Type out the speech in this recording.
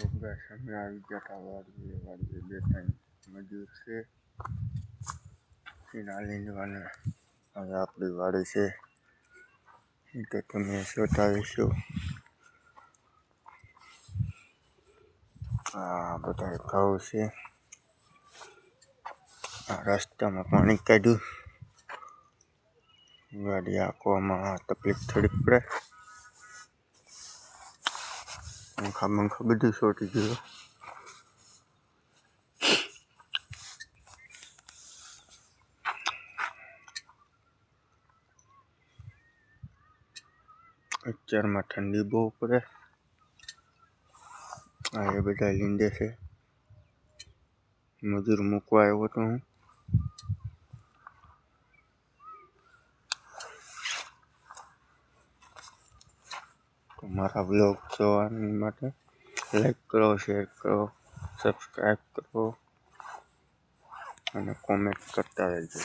છોકરા સામે આવી ગયા હતા વાડીએ બે ત્રણ મજૂર છે એના લીંદવાને હવે આપણી વાડી છે એ તો તમે બતાવીશું. આ બધા ઘઉં છે. આ રસ્તામાં પાણી કાઢ્યું. ગાડી આંકવામાં તકલીફ થોડીક પડે. પંખા બધું છોટી ગયું. અત્યારમાં ઠંડી બહુ પડે. આ એ બધા લીંડે છે. મજૂર મૂકવા આવ્યો તો હું. મારા બ્લોગ જોવા માટે લાઈક કરો, શેર કરો, સબસ્ક્રાઈબ કરો અને કોમેન્ટ કરતા રહેજો.